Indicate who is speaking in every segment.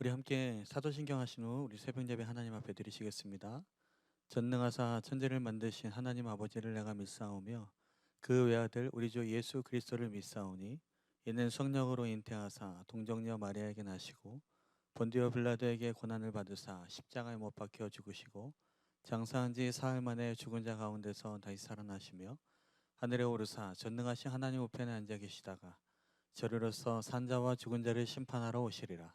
Speaker 1: 우리 함께 사도신경 하신 후 우리 새벽예배 하나님 앞에 드리시겠습니다. 전능하사 천지를 만드신 하나님 아버지를 내가 믿사오며 그 외아들 우리 주 예수 그리스도를 믿사오니 이는 성령으로 잉태하사 동정녀 마리아에게 나시고 본디오 빌라도에게 고난을 받으사 십자가에 못 박혀 죽으시고 장사한 지 사흘 만에 죽은 자 가운데서 다시 살아나시며 하늘에 오르사 전능하신 하나님 우편에 앉아 계시다가 저리로서 산자와 죽은 자를 심판하러 오시리라.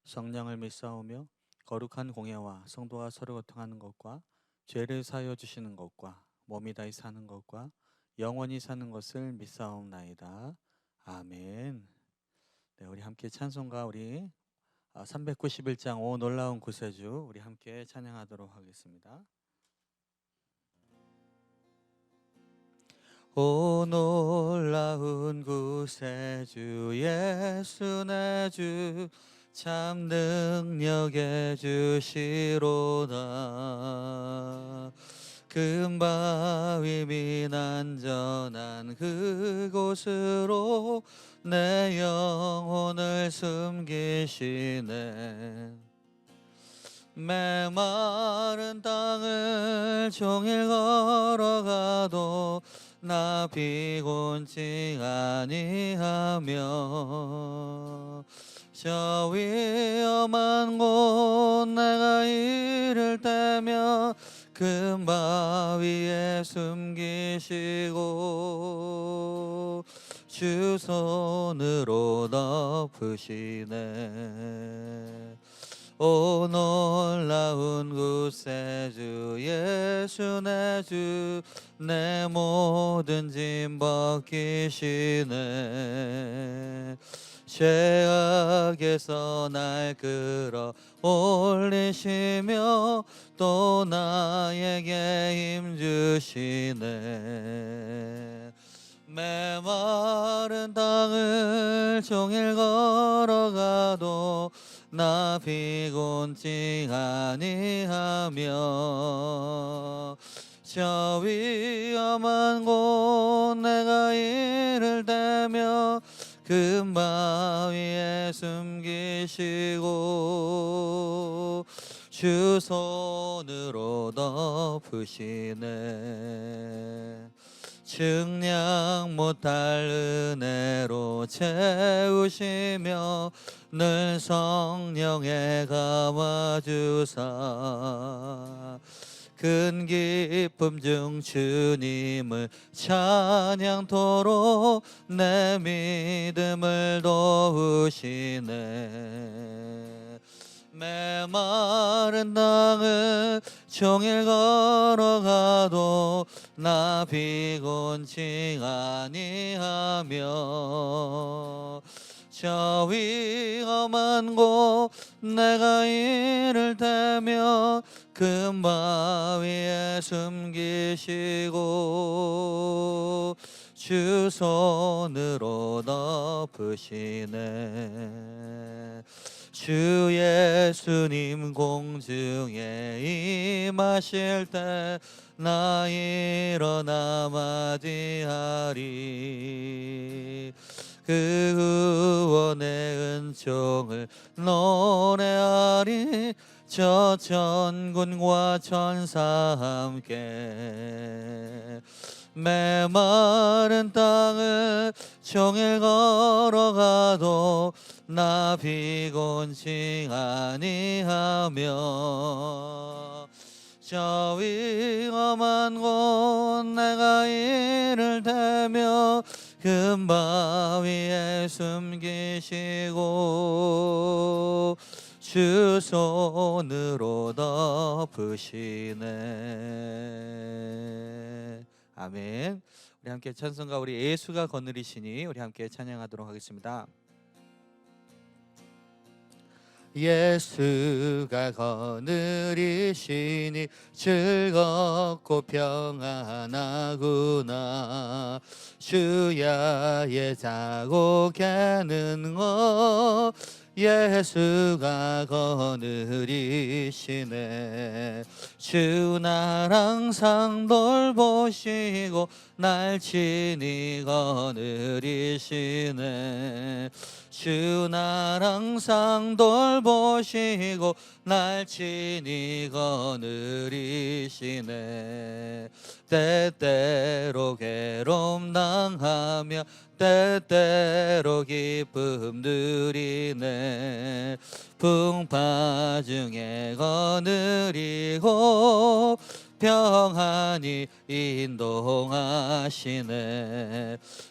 Speaker 1: 성령을 믿사오며 거룩한 공예와 성도가 서로 고통하는 것과 죄를 사하여 주시는 것과 몸이 다시 사는 것과 영원히 사는 것을 믿사옵나이다. 아멘. 네, 우리 함께 찬송가 우리 391장 오 놀라운 구세주 우리 함께 찬양하도록 하겠습니다. 오 놀라운 구세주 예수 내 주 참 능력의 주시로다. 금바위 민 안전한 그곳으로 내 영혼을 숨기시네. 메마른 땅을 종일 걸어가도 나 피곤치 아니하며 저 위험한 곳 내가 이를 때면 금바위에 숨기시고 주 손으로 덮으시네. 오 놀라운 구세주 예수 내 주 내 모든 짐 벗기시네. 죄악에서 날 끌어 올리시며 또 나에게 힘 주시네. 메마른 땅을 종일 걸어가도 나 피곤치 아니하며 저 위험한 곳 내가 이를 때며 금바위에 숨기시고 주 손으로 덮으시네. 측량 못할 은혜로 채우시며 늘 성령에 감아주사 큰 기쁨 중 주님을 찬양토록 내 믿음을 도우시네. 메마른 땅을 종일 걸어가도 나 피곤치 아니하며 저 위험한 곳 내가 이를 때면 금바위에 숨기시고 주 손으로 덮으시네. 주 예수님 공중에 임하실 때 나 일어나 맞이하리. 그 구원의 은총을 노래하리. 저 천군과 천사 함께 메마른 땅을 종일 걸어가도 나 피곤치 아니하며 저 위험한 곳 내가 이를 때며 금바위에 숨기시고 주 손으로 덮으시네. 아멘. 우리 함께 찬송가 우리 예수가 거느리시니 우리 함께 찬양하도록 하겠습니다. 예수가 거느리시니 즐겁고 평안하구나. 주야의 자고개는 것 예수가 거느리시네. 주 날 항상 돌보시고 날 친히 거느리시네. 주 날 항상 돌보시고 날 친히 거느리시네. 때때로 괴로움 당하며 때때로 기쁨 누리네. 풍파 중에 거느리고 평안히 인도하시네.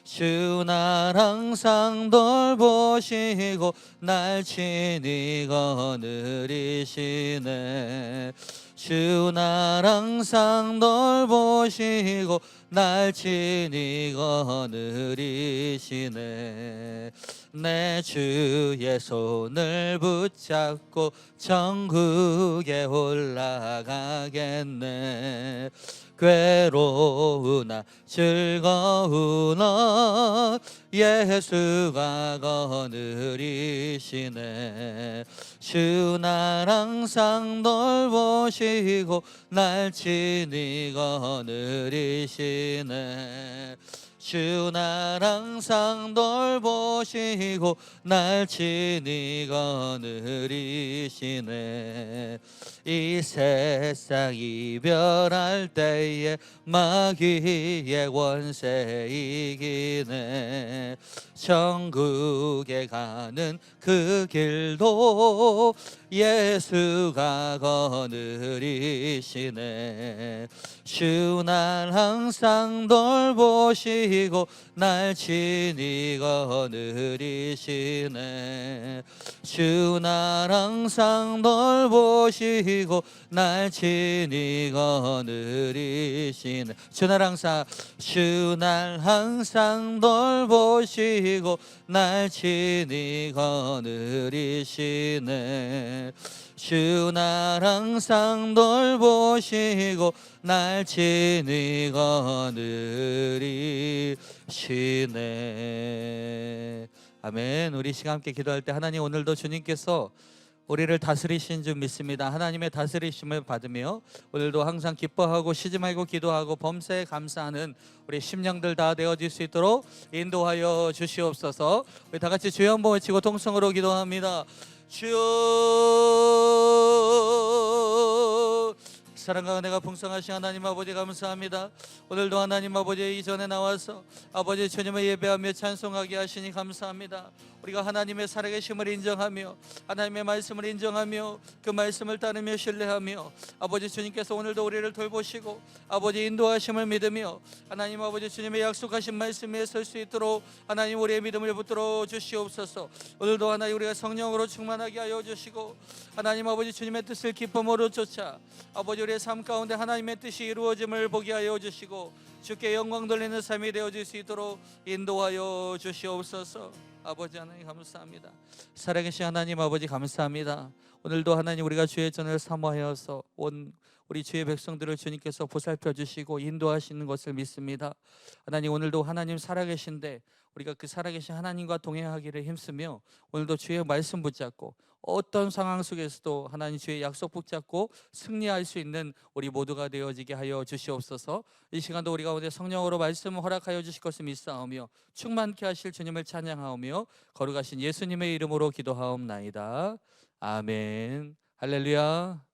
Speaker 1: 주 날 항상 돌보시고 날 친히 거느리시네. 주 날 항상 돌보시고 날 친히 거느리시네. 내 주의 손을 붙잡고 천국에 올라가겠네. 괴로우나 즐거우나 예수가 거느리시네. 주 날 항상 돌보시고 날 친히 거느리시네. 주 날 항상 돌보시고 날 친히 거느리시네. 이 세상 이별할 때에 마귀의 권세 이기네. 천국에 가는 그 길도 예수가 거느리시네. 주 날 항상 돌보시고 날 친히 거느리시네. 주 날 항상 돌보시고 날 친히 거느리시네. 주 날 항상 돌보시고 날 친히 거느리시네. 주 날 항상 돌보시고 날 친히 거느리시네. 아멘. 우리 시간 함께 기도할 때 하나님, 오늘도 주님께서 우리를 다스리신 줄 믿습니다. 하나님의 다스리심을 받으며 오늘도 항상 기뻐하고 쉬지 말고 기도하고 범사에 감사하는 우리 심령들 다 되어질 수 있도록 인도하여 주시옵소서. 우리 다 같이 주여 한번 외치고 통성으로 기도합니다. 주여, 사랑과 은혜가 풍성하신 하나님 아버지 감사합니다. 오늘도 하나님 아버지 이전에 나와서 아버지 주님을 예배하며 찬송하게 하시니 감사합니다. 우리가 하나님의 살아계심을 인정하며 하나님의 말씀을 인정하며 그 말씀을 따르며 신뢰하며 아버지 주님께서 오늘도 우리를 돌보시고 아버지 인도하심을 믿으며 하나님 아버지 주님의 약속하신 말씀 위에 설 수 있도록 하나님 우리의 믿음을 붙들어 주시옵소서. 오늘도 하나님 우리가 성령으로 충만하게 하여 주시고 하나님 아버지 주님의 뜻을 기쁨으로 쫓아 아버지 우리의 삶 가운데 하나님의 뜻이 이루어짐을 보게 하여 주시고 주께 영광 돌리는 삶이 되어질 수 있도록 인도하여 주시옵소서. 아버지 하나님 감사합니다. 살아계신 하나님 아버지 감사합니다. 오늘도 하나님 우리가 주의 전을 사모하여서 온 우리 주의 백성들을 주님께서 보살펴 주시고 인도하시는 것을 믿습니다. 하나님 오늘도 하나님 살아계신데 우리가 그 살아계신 하나님과 동행하기를 힘쓰며 오늘도 주의 말씀 붙잡고 어떤 상황 속에서도 하나님 주의 약속 붙잡고 승리할 수 있는 우리 모두가 되어지게 하여 주시옵소서. 이 시간도 우리 가운데 성령으로 말씀을 허락하여 주실 것을 믿사오며 충만케 하실 주님을 찬양하오며 거룩하신 예수님의 이름으로 기도하옵나이다. 아멘. 할렐루야.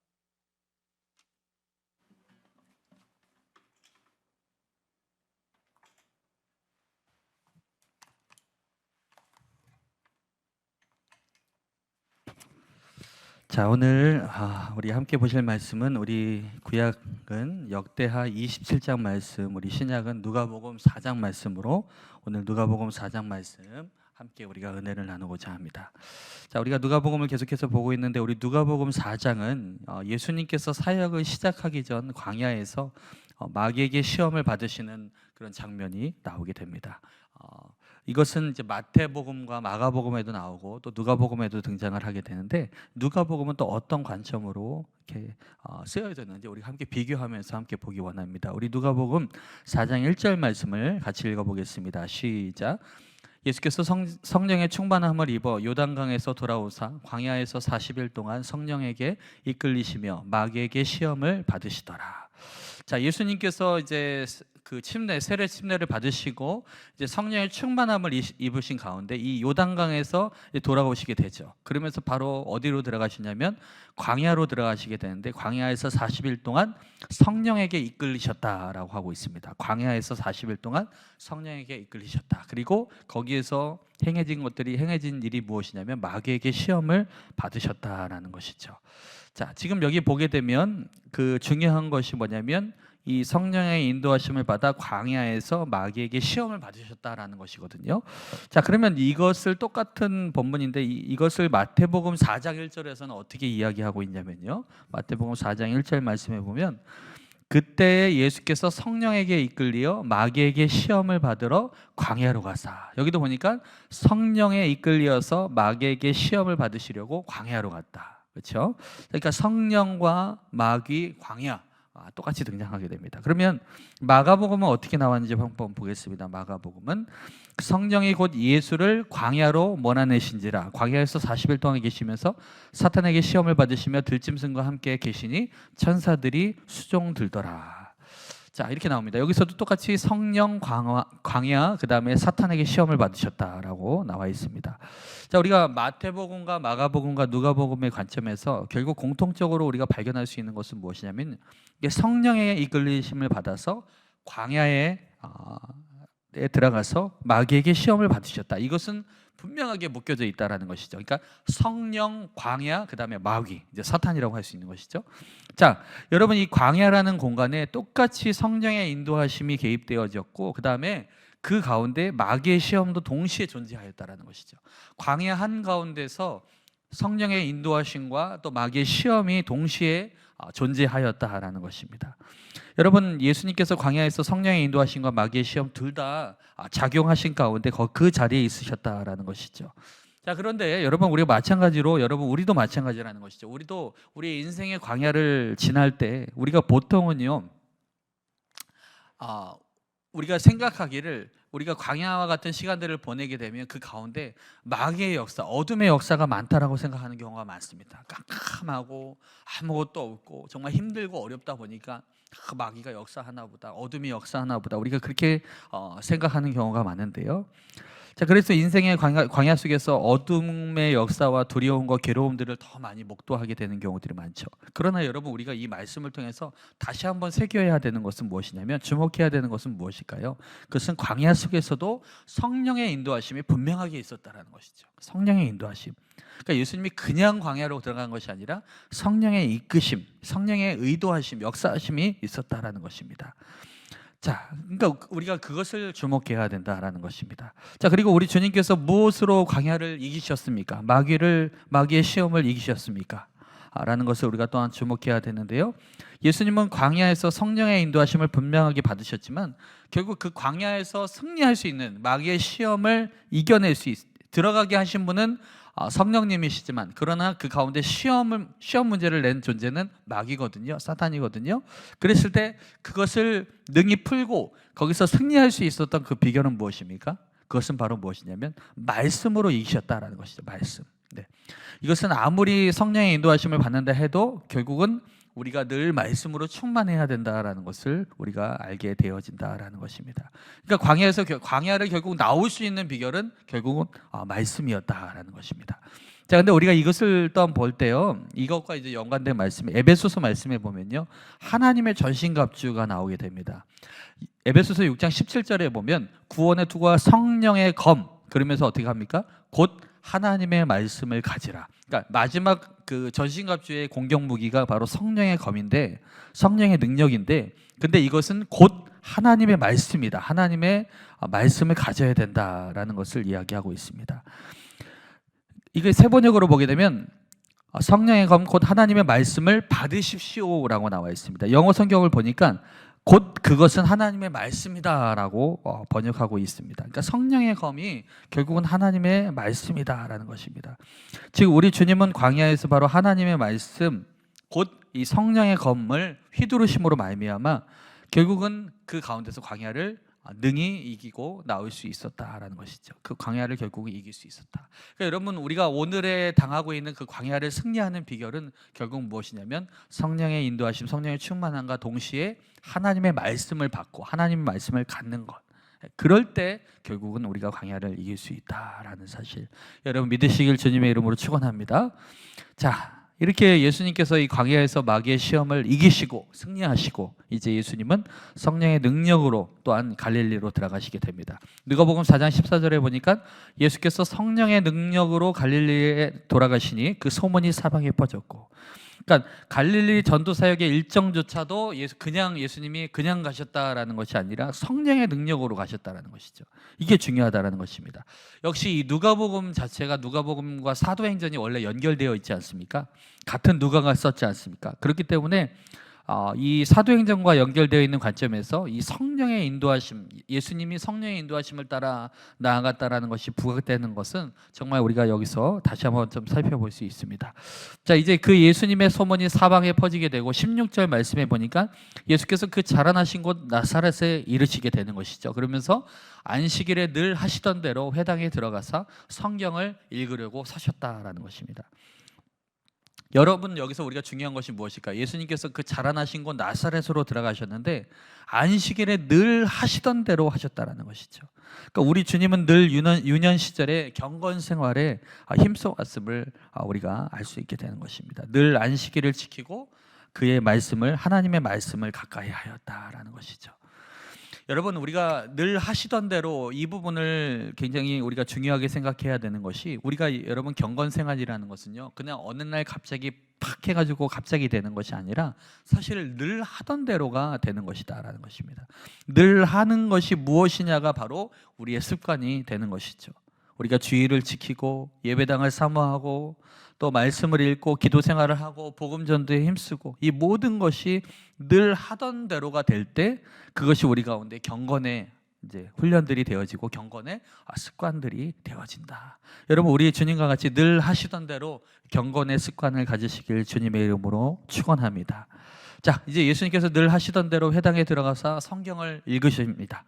Speaker 1: 자, 오늘 우리 함께 보실 말씀은 우리 구약은 역대하 27장 말씀, 우리 신약은 누가복음 4장 말씀으로 오늘 누가복음 4장 말씀 함께 우리가 은혜를 나누고자 합니다. 자, 우리가 누가복음을 계속해서 보고 있는데 우리 누가복음 4장은 예수님께서 사역을 시작하기 전 광야에서 마귀에게 시험을 받으시는 그런 장면이 나오게 됩니다. 이것은 이제 마태복음과 마가복음에도 나오고 또 누가복음에도 등장을 하게 되는데 누가복음은 또 어떤 관점으로 이렇게 쓰여졌는지 우리 함께 비교하면서 함께 보기 원합니다. 우리 누가복음 4장 1절 말씀을 같이 읽어보겠습니다. 시작. 예수께서 성령의 충만함을 입어 요단강에서 돌아오사 광야에서 40일 동안 성령에게 이끌리시며 마귀에게 시험을 받으시더라. 자, 예수님께서 이제 그 침례, 세례 침례를 받으시고 이제 성령의 충만함을 입으신 가운데 이 요단강에서 돌아오시게 되죠. 그러면서 바로 어디로 들어가시냐면 광야로 들어가시게 되는데, 광야에서 40일 동안 성령에게 이끌리셨다라고 하고 있습니다. 광야에서 40일 동안 성령에게 이끌리셨다. 그리고 거기에서 행해진 일이 무엇이냐면 마귀에게 시험을 받으셨다라는 것이죠. 자, 지금 여기 보게 되면 그 중요한 것이 뭐냐면 이 성령의 인도하심을 받아 광야에서 마귀에게 시험을 받으셨다라는 것이거든요. 자, 그러면 이것을 똑같은 본문인데 이것을 마태복음 4장 1절에서는 어떻게 이야기하고 있냐면요. 마태복음 4장 1절 말씀해 보면 그때 예수께서 성령에게 이끌리어 마귀에게 시험을 받으러 광야로 가사. 여기도 보니까 성령에 이끌려서 마귀에게 시험을 받으시려고 광야로 갔다. 그렇죠? 그러니까 성령과 마귀, 광야 똑같이 등장하게 됩니다. 그러면 마가복음은 어떻게 나왔는지 한번 보겠습니다. 마가복음은 성령이 곧 예수를 광야로 몰아내신지라, 광야에서 40일 동안 계시면서 사탄에게 시험을 받으시며 들짐승과 함께 계시니 천사들이 수종 들더라. 자, 이렇게 나옵니다. 여기서도 똑같이 성령, 광야, 그 다음에 사탄에게 시험을 받으셨다라고 나와 있습니다. 자, 우리가 마태복음과 마가복음과 누가복음의 관점에서 결국 공통적으로 우리가 발견할 수 있는 것은 무엇이냐면 성령의 이끌리심을 받아서 광야에 들어가서 마귀에게 시험을 받으셨다. 이것은 분명하게 묶여져 있다라는 것이죠. 그러니까 성령, 광야, 그 다음에 마귀, 이제 사탄이라고 할 수 있는 것이죠. 자, 여러분, 이 광야라는 공간에 똑같이 성령의 인도하심이 개입되어졌고, 그 다음에 그 가운데 마귀의 시험도 동시에 존재하였다라는 것이죠. 광야 한 가운데서 성령의 인도하심과 또 마귀의 시험이 동시에 존재하였다라는 것입니다. 여러분, 예수님께서 광야에서 성령의 인도하심과 마귀의 시험 둘 다 작용하신 가운데 그 자리에 있으셨다라는 것이죠. 자, 그런데 여러분, 우리도 마찬가지라는 것이죠. 우리도 우리 인생의 광야를 지날 때 우리가 보통은요, 우리가 생각하기를 우리가 광야와 같은 시간들을 보내게 되면 그 가운데 마귀의 역사, 어둠의 역사가 많다라고 생각하는 경우가 많습니다. 깜깜하고 아무것도 없고 정말 힘들고 어렵다 보니까 마귀가 역사하나 보다, 어둠이 역사하나 보다, 우리가 그렇게 생각하는 경우가 많은데요. 자, 그래서 인생의 광야 속에서 어둠의 역사와 두려움과 괴로움들을 더 많이 목도하게 되는 경우들이 많죠. 그러나 여러분, 우리가 이 말씀을 통해서 다시 한번 새겨야 되는 것은 무엇이냐면, 주목해야 되는 것은 무엇일까요? 그것은 광야 속에서도 성령의 인도하심이 분명하게 있었다라는 것이죠. 성령의 인도하심. 그러니까 예수님이 그냥 광야로 들어간 것이 아니라 성령의 이끄심, 성령의 의도하심, 역사하심이 있었다라는 것입니다. 자, 그러니까 우리가 그것을 주목해야 된다라는 것입니다. 자, 그리고 우리 주님께서 무엇으로 광야를 이기셨습니까? 마귀의 시험을 이기셨습니까? 라는 것을 우리가 또한 주목해야 되는데요. 예수님은 광야에서 성령의 인도하심을 분명하게 받으셨지만 결국 그 광야에서 승리할 수 있는 마귀의 시험을 이겨낼 들어가게 하신 분은 성령님이시지만, 그러나 그 가운데 시험 문제를 낸 존재는 마귀거든요. 사탄이거든요. 그랬을 때 그것을 능히 풀고 거기서 승리할 수 있었던 그 비결은 무엇입니까? 그것은 바로 무엇이냐면 말씀으로 이기셨다라는 것이죠. 말씀. 네. 이것은 아무리 성령의 인도하심을 받는다 해도 결국은 우리가 늘 말씀으로 충만해야 된다라는 것을 우리가 알게 되어진다라는 것입니다. 그러니까 광야를 결국 나올 수 있는 비결은 결국은 말씀이었다라는 것입니다. 자, 근데 우리가 이것을 또 볼 때요, 이것과 이제 연관된 말씀, 에베소서 말씀에 보면요, 하나님의 전신갑주가 나오게 됩니다. 에베소서 6장 17절에 보면 구원의 투구와 성령의 검, 그러면서 어떻게 합니까? 곧 하나님의 말씀을 가지라. 그러니까 마지막 그 전신갑주의 공격 무기가 바로 성령의 검인데, 성령의 능력인데, 근데 이것은 곧 하나님의 말씀이다. 하나님의 말씀을 가져야 된다라는 것을 이야기하고 있습니다. 이게 세번역으로 보게 되면 성령의 검 곧 하나님의 말씀을 받으십시오라고 나와 있습니다. 영어 성경을 보니까 곧 그것은 하나님의 말씀이다라고 번역하고 있습니다. 그러니까 성령의 검이 결국은 하나님의 말씀이다라는 것입니다. 즉 우리 주님은 광야에서 바로 하나님의 말씀, 곧 이 성령의 검을 휘두르심으로 말미암아 결국은 그 가운데서 광야를
Speaker 2: 능히 이기고 나올 수 있었다라는 것이죠. 그 광야를 결국은 이길 수 있었다. 그러니까 여러분, 우리가 오늘에 당하고 있는 그 광야를 승리하는 비결은 결국 무엇이냐면 성령의 인도하심, 성령의 충만함과 동시에 하나님의 말씀을 받고 하나님의 말씀을 갖는 것. 그럴 때 결국은 우리가 광야를 이길 수 있다라는 사실, 여러분 믿으시길 주님의 이름으로 축원합니다. 자, 이렇게 예수님께서 이 광야에서 마귀의 시험을 이기시고 승리하시고 이제 예수님은 성령의 능력으로 또한 갈릴리로 들어가시게 됩니다. 누가복음 4장 14절에 보니까 예수께서 성령의 능력으로 갈릴리에 돌아가시니 그 소문이 사방에 퍼졌고, 그러니까 갈릴리 전도 사역의 일정조차도 예수님이 그냥 가셨다라는 것이 아니라 성령의 능력으로 가셨다라는 것이죠. 이게 중요하다라는 것입니다. 역시 이 누가복음 자체가 누가복음과 사도행전이 원래 연결되어 있지 않습니까? 같은 누가가 썼지 않습니까? 그렇기 때문에 이 사도행전과 연결되어 있는 관점에서 이 성령의 인도하심, 예수님이 성령의 인도하심을 따라 나아갔다라는 것이 부각되는 것은 정말 우리가 여기서 다시 한번 좀 살펴볼 수 있습니다. 자, 이제 그 예수님의 소문이 사방에 퍼지게 되고 16절 말씀에 보니까 예수께서 그 자라나신 곳 나사렛에 이르시게 되는 것이죠. 그러면서 안식일에 늘 하시던 대로 회당에 들어가서 성경을 읽으려고 서셨다라는 것입니다. 여러분, 여기서 우리가 중요한 것이 무엇일까? 예수님께서 그 자라나신 곳 나사렛으로 들어가셨는데 안식일에 늘 하시던 대로 하셨다라는 것이죠. 그러니까 우리 주님은 늘 유년 시절에 경건 생활에 힘써왔음을 우리가 알 수 있게 되는 것입니다. 늘 안식일을 지키고 그의 말씀을, 하나님의 말씀을 가까이 하였다라는 것이죠. 여러분, 우리가 늘 하시던 대로 이 부분을 굉장히 우리가 중요하게 생각해야 되는 것이, 우리가 여러분 경건 생활이라는 것은요 그냥 어느 날 갑자기 팍 해가지고 갑자기 되는 것이 아니라 사실 늘 하던 대로가 되는 것이다라는 것입니다. 늘 하는 것이 무엇이냐가 바로 우리의 습관이 되는 것이죠. 우리가 주의를 지키고 예배당을 사모하고 또 말씀을 읽고 기도 생활을 하고 복음 전도에 힘쓰고 이 모든 것이 늘 하던 대로가 될 때 그것이 우리 가운데 경건의 이제 훈련들이 되어지고 경건의 습관들이 되어진다. 여러분, 우리 주님과 같이 늘 하시던 대로 경건의 습관을 가지시길 주님의 이름으로 축원합니다. 자, 이제 예수님께서 늘 하시던 대로 회당에 들어가서 성경을 읽으십니다.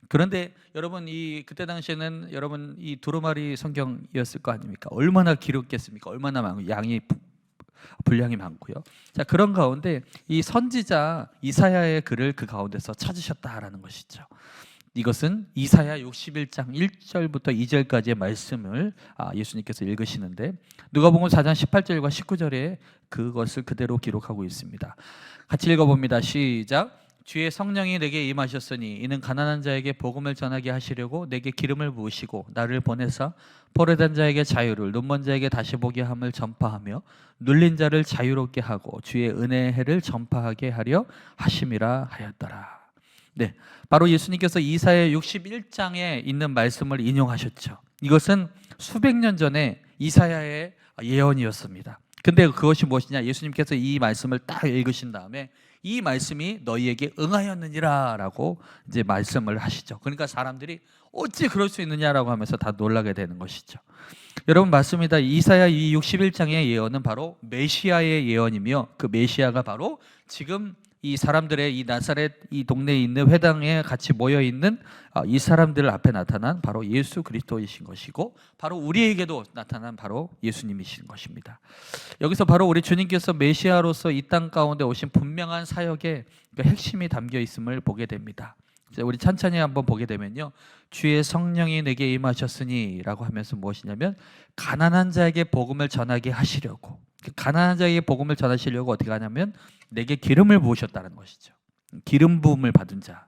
Speaker 2: 그런데 여러분, 그때 당시에는 여러분 이 두루마리 성경이었을 거 아닙니까? 얼마나 길었겠습니까? 얼마나 많고 분량이 많고요. 자, 그런 가운데 이 선지자 이사야의 글을 그 가운데서 찾으셨다라는 것이죠. 이것은 이사야 61장 1절부터 2절까지의 말씀을 예수님께서 읽으시는데 누가복음 4장 18절과 19절에 그것을 그대로 기록하고 있습니다. 같이 읽어봅니다. 시작. 주의 성령이 내게 임하셨으니 이는 가난한 자에게 복음을 전하게 하시려고 내게 기름을 부으시고 나를 보내사 포로된 자에게 자유를, 눈먼 자에게 다시 보게 함을 전파하며 눌린 자를 자유롭게 하고 주의 은혜의 해를 전파하게 하려 하심이라 하였더라. 네, 바로 예수님께서 이사야 61장에 있는 말씀을 인용하셨죠. 이것은 수백 년 전에 이사야의 예언이었습니다. 근데 그것이 무엇이냐? 예수님께서 이 말씀을 딱 읽으신 다음에 이 말씀이 너희에게 응하였느니라 라고 이제 말씀을 하시죠. 그러니까 사람들이 어찌 그럴 수 있느냐라고 하면서 다 놀라게 되는 것이죠. 여러분, 맞습니다. 이사야 이 61장의 예언은 바로 메시아의 예언이며 그 메시아가 바로 지금 이 사람들의 이 나사렛 이 동네에 있는 회당에 같이 모여 있는 이 사람들 앞에 나타난 바로 예수 그리스도이신 것이고 바로 우리에게도 나타난 바로 예수님이신 것입니다. 여기서 바로 우리 주님께서 메시아로서 이 땅 가운데 오신 분명한 사역의 핵심이 담겨 있음을 보게 됩니다. 우리 천천히 한번 보게 되면요, 주의 성령이 내게 임하셨으니 라고 하면서 무엇이냐면 가난한 자에게 복음을 전하게 하시려고, 가난한 자에게 복음을 전하시려고 어떻게 하냐면 내게 기름을 부으셨다는 것이죠. 기름 부음을 받은 자.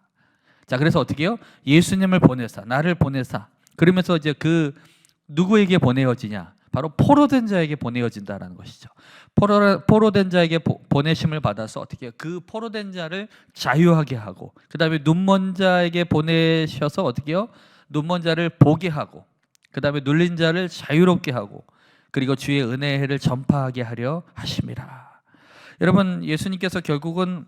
Speaker 2: 자, 그래서 어떻게 해요? 예수님을 보내사, 나를 보내사. 그러면서 이제 그 누구에게 보내어지냐? 바로 포로된 자에게 보내어진다라는 것이죠. 포로된 자에게 보내심을 받아서 어떻게 해요? 그 포로된 자를 자유하게 하고, 그 다음에 눈먼 자에게 보내셔서 어떻게 해요? 눈먼 자를 보게 하고, 그 다음에 눌린 자를 자유롭게 하고, 그리고 주의 은혜의 해를 전파하게 하려 하심이라. 여러분, 예수님께서 결국은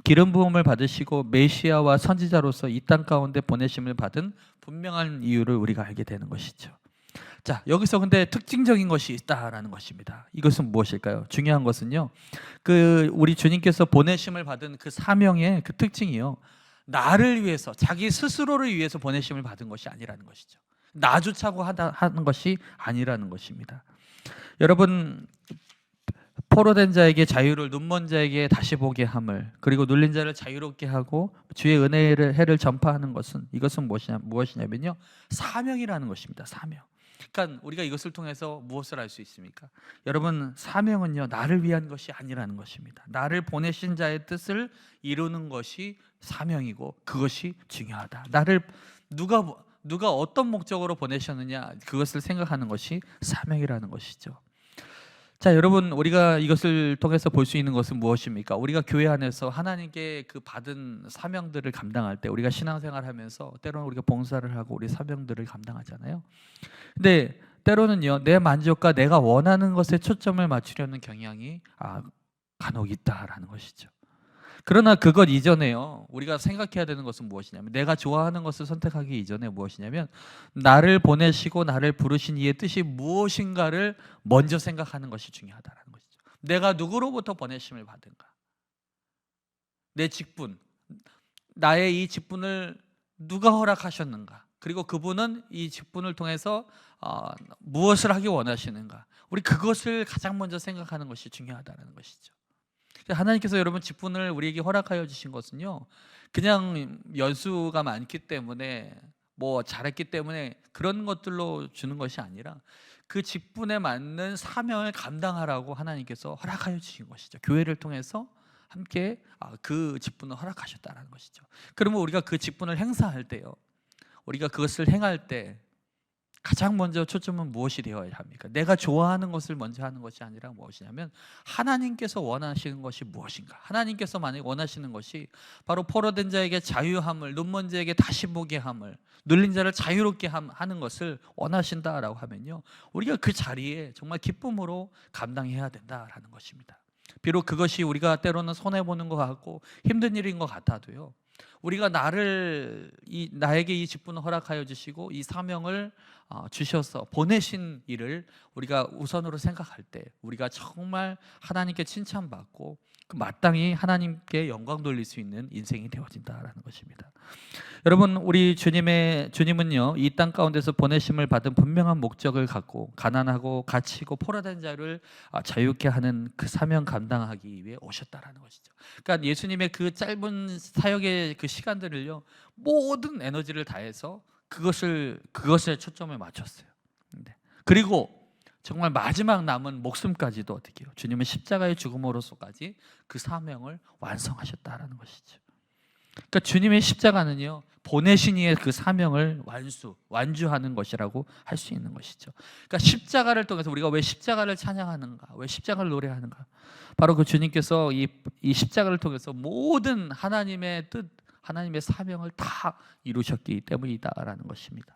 Speaker 2: 기름 부음을 받으시고 메시아와 선지자로서 이 땅 가운데 보내심을 받은 분명한 이유를 우리가 알게 되는 것이죠. 자, 여기서 근데 특징적인 것이 있다라는 것입니다. 이것은 무엇일까요? 중요한 것은요, 우리 주님께서 보내심을 받은 그 사명의 그 특징이요, 나를 위해서, 자기 스스로를 위해서 보내심을 받은 것이 아니라는 것이죠. 나 좋자고 하는 것이 아니라는 것입니다. 여러분, 포로된 자에게 자유를, 눈먼 자에게 다시 보게 함을, 그리고 눌린 자를 자유롭게 하고 주의 은혜를 해를 전파하는 것은, 이것은 무엇이냐면요, 사명이라는 것입니다. 사명. 그러니까 우리가 이것을 통해서 무엇을 알 수 있습니까? 여러분, 사명은요, 나를 위한 것이 아니라는 것입니다. 나를 보내신 자의 뜻을 이루는 것이 사명이고, 그것이 중요하다. 나를 누가 어떤 목적으로 보내셨느냐, 그것을 생각하는 것이 사명이라는 것이죠. 자, 여러분, 우리가 이것을 통해서 볼 수 있는 것은 무엇입니까? 우리가 교회 안에서 하나님께 그 받은 사명들을 감당할 때, 우리가 신앙생활하면서 때로는 우리가 봉사를 하고 우리 사명들을 감당하잖아요. 근데 때로는요, 내 만족과 내가 원하는 것에 초점을 맞추려는 경향이 간혹 있다라는 것이죠. 그러나 그것 이전에요, 우리가 생각해야 되는 것은 무엇이냐면, 내가 좋아하는 것을 선택하기 이전에 무엇이냐면, 나를 보내시고 나를 부르신 이의 뜻이 무엇인가를 먼저 생각하는 것이 중요하다는 것이죠. 내가 누구로부터 보내심을 받은가, 내 직분, 나의 이 직분을 누가 허락하셨는가, 그리고 그분은 이 직분을 통해서 무엇을 하기 원하시는가, 우리 그것을 가장 먼저 생각하는 것이 중요하다는 것이죠. 하나님께서 여러분 직분을 우리에게 허락하여 주신 것은요, 그냥 연수가 많기 때문에, 뭐 잘했기 때문에 그런 것들로 주는 것이 아니라, 그 직분에 맞는 사명을 감당하라고 하나님께서 허락하여 주신 것이죠. 교회를 통해서 함께 그 직분을 허락하셨다는 것이죠. 그러면 우리가 그 직분을 행사할 때요, 우리가 그것을 행할 때 가장 먼저 초점은 무엇이 되어야 합니까? 내가 좋아하는 것을 먼저 하는 것이 아니라 무엇이냐면, 하나님께서 원하시는 것이 무엇인가? 하나님께서 만약에 원하시는 것이 바로 포로된 자에게 자유함을, 눈먼 자에게 다시 보게 함을, 눌린 자를 자유롭게 하는 것을 원하신다라고 하면요, 우리가 그 자리에 정말 기쁨으로 감당해야 된다라는 것입니다. 비록 그것이 우리가 때로는 손해보는 것 같고 힘든 일인 것 같아도요, 우리가 나에게 이 직분을 허락하여 주시고 이 사명을 주셔서 보내신 일을 우리가 우선으로 생각할 때, 우리가 정말 하나님께 칭찬받고 그 마땅히 하나님께 영광 돌릴 수 있는 인생이 되어진다라는 것입니다. 여러분, 우리 주님은요, 이 땅 가운데서 보내심을 받은 분명한 목적을 갖고 가난하고 갇히고 포로된 자를 자유케 하는 그 사명 감당하기 위해 오셨다라는 것이죠. 그러니까 예수님의 그 짧은 사역의 그 시간들을요, 모든 에너지를 다해서 그것에 초점을 맞췄어요. 그리고 정말 마지막 남은 목숨까지도 어떻게 해요? 주님은 십자가의 죽음으로서까지 그 사명을 완성하셨다라는 것이죠. 그러니까 주님의 십자가는요, 보내신 이의 그 사명을 완주하는 것이라고 할 수 있는 것이죠. 그러니까 십자가를 통해서 우리가 왜 십자가를 찬양하는가, 왜 십자가를 노래하는가, 바로 그 주님께서 이 십자가를 통해서 모든 하나님의 뜻, 하나님의 사명을 다 이루셨기 때문이다라는 것입니다.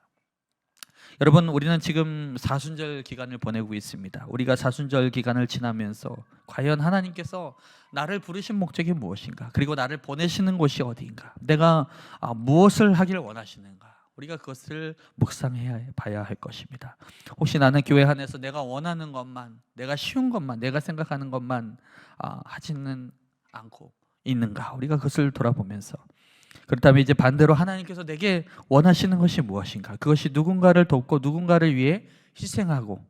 Speaker 2: 여러분, 우리는 지금 사순절 기간을 보내고 있습니다. 우리가 사순절 기간을 지나면서 과연 하나님께서 나를 부르신 목적이 무엇인가, 그리고 나를 보내시는 곳이 어디인가, 내가 무엇을 하기를 원하시는가, 우리가 그것을 묵상해야 봐야 할 것입니다. 혹시 나는 교회 안에서 내가 원하는 것만, 내가 쉬운 것만, 내가 생각하는 것만 하지는 않고 있는가, 우리가 그것을 돌아보면서, 그렇다면 이제 반대로 하나님께서 내게 원하시는 것이 무엇인가, 그것이 누군가를 돕고 누군가를 위해 희생하고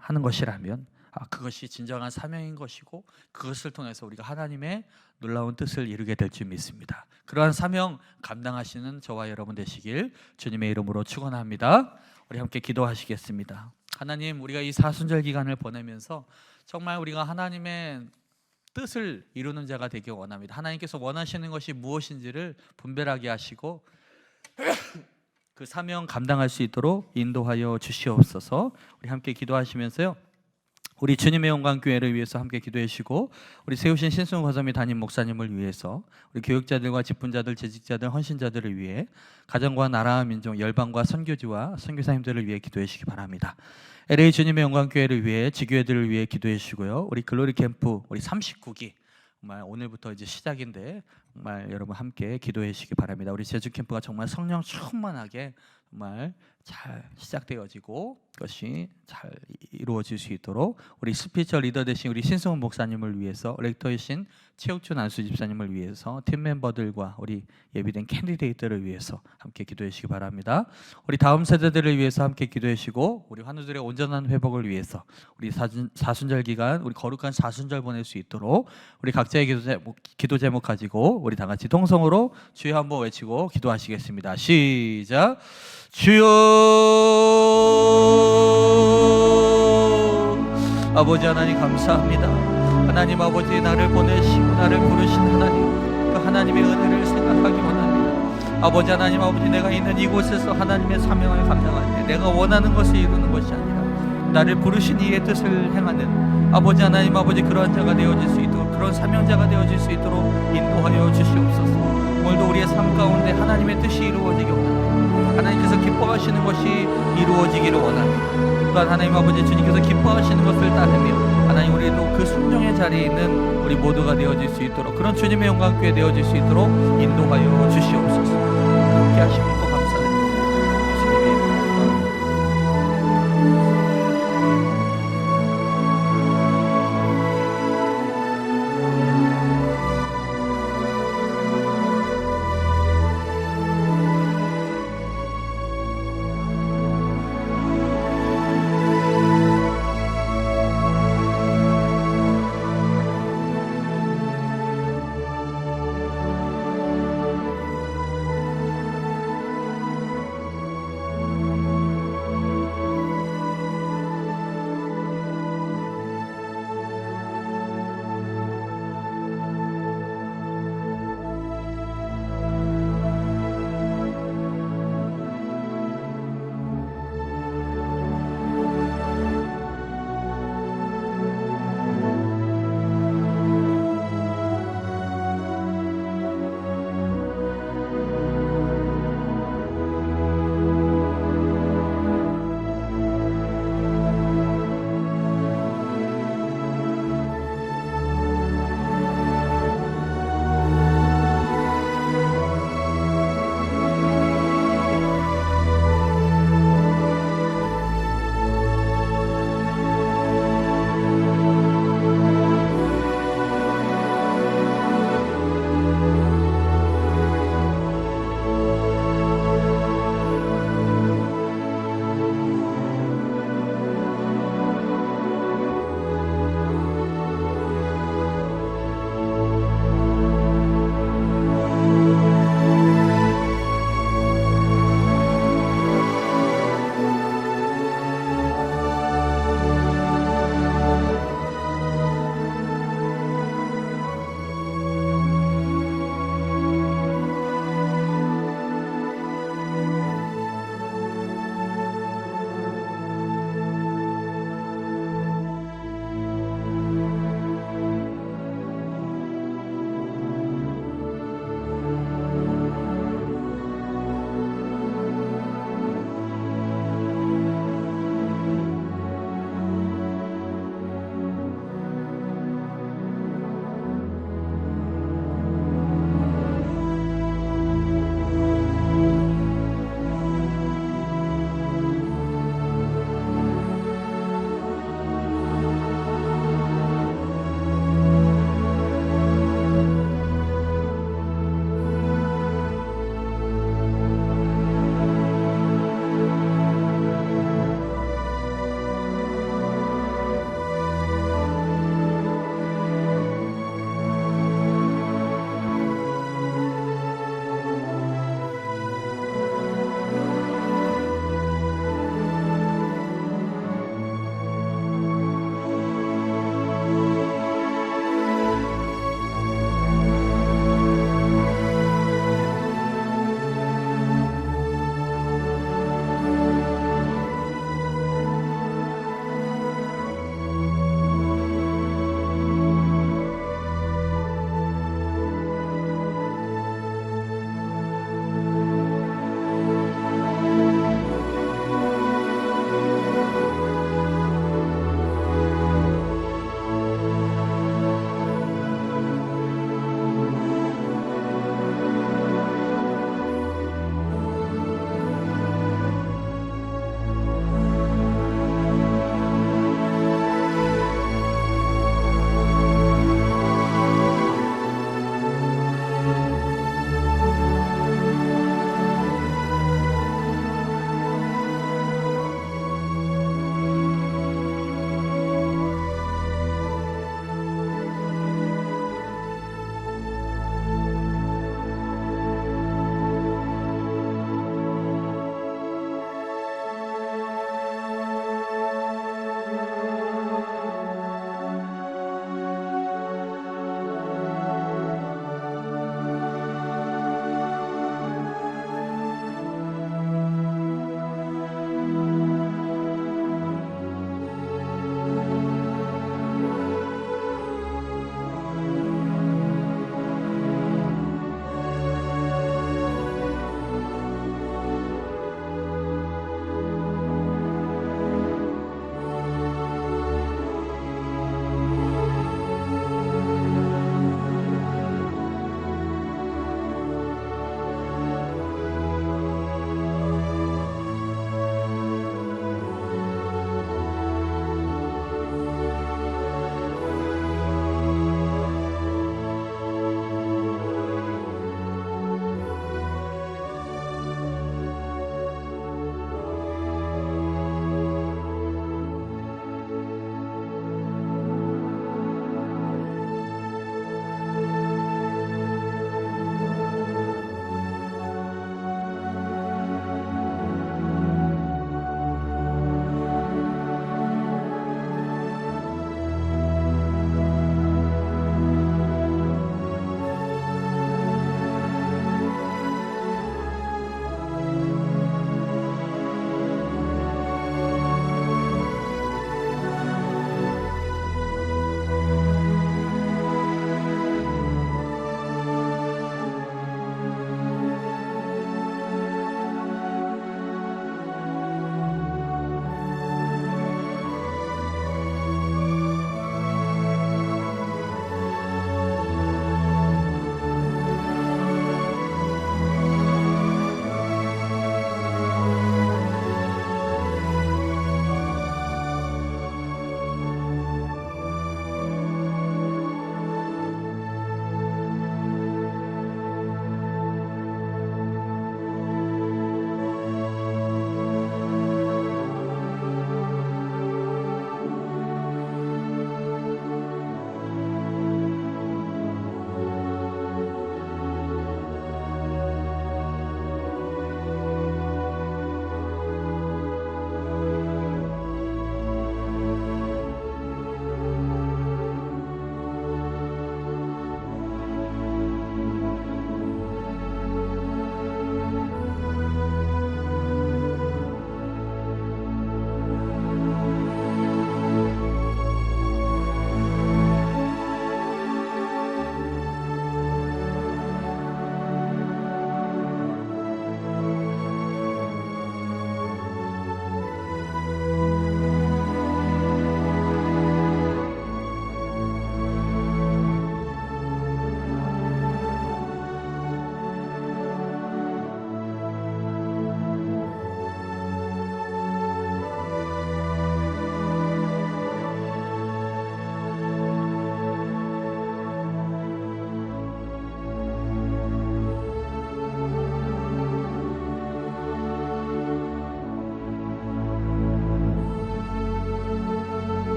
Speaker 2: 하는 것이라면 그것이 진정한 사명인 것이고, 그것을 통해서 우리가 하나님의 놀라운 뜻을 이루게 될 줄 믿습니다. 그러한 사명 감당하시는 저와 여러분 되시길 주님의 이름으로 축원합니다. 우리 함께 기도하시겠습니다. 하나님, 우리가 이 사순절 기간을 보내면서 정말 우리가 하나님의 뜻을 이루는 자가 되길 원합니다. 하나님께서 원하시는 것이 무엇인지를 분별하게 하시고 그 사명 감당할 수 있도록 인도하여 주시옵소서. 우리 함께 기도하시면서요, 우리 주님의 영광 교회를 위해서 함께 기도해 주시고, 우리 세우신 신승우 과점이 담임 목사님을 위해서, 우리 교육자들과 직분자들, 재직자들, 헌신자들을 위해, 가정과 나라와 민족, 열방과 선교지와 선교사님들을 위해 기도해 주시기 바랍니다. LA 주님의 영광 교회를 위해, 지교회들을 위해 기도해 주시고요, 우리 글로리 캠프 우리 39기 정말 오늘부터 이제 시작인데 정말 여러분 함께 기도해 주시기 바랍니다. 우리 제주 캠프가 정말 성령 충만하게 정말 잘 시작되어지고 그것이 잘 이루어질 수 있도록 우리 스피처 리더 되신 우리 신승훈 목사님을 위해서, 렉터이신 최욱준 안수 집사님을 위해서, 팀 멤버들과 우리 예비된 캔디데이트를 위해서 함께 기도해 주시기 바랍니다. 우리 다음 세대들을 위해서 함께 기도해 주시고, 우리 환우들의 온전한 회복을 위해서 우리 사순절 기간 우리 거룩한 사순절 보낼 수 있도록 우리 각자의 기도 제목 가지고 우리 다 같이 통성으로 주여 한번 외치고 기도하시겠습니다. 시작. 주여, 아버지 하나님 감사합니다. 하나님 아버지, 나를 보내시고 나를 부르신 하나님, 그 하나님의 은혜를 생각하기 원합니다. 아버지 하나님 아버지, 내가 있는 이곳에서 하나님의 사명을 감당할 때 내가 원하는 것을 이루는 것이 아니라 나를 부르신 이의 뜻을 행하는 아버지 하나님 아버지, 그러한 자가 되어질 수 있도록, 그런 사명자가 되어질 수 있도록 인도하여 주시옵소서. 오늘도 우리의 삶 가운데 하나님의 뜻이 이루어지기 원합니다. 하나님께서 기뻐하시는 것이 이루어지기를 원합니다. 또한 하나님 아버지, 주님께서 기뻐하시는 것을 따르며 하나님, 우리도 그 순종의 자리에 있는 우리 모두가 되어질 수 있도록, 그런 주님의 영광교회 되어질 수 있도록 인도하여 주시옵소서. 함께 하시고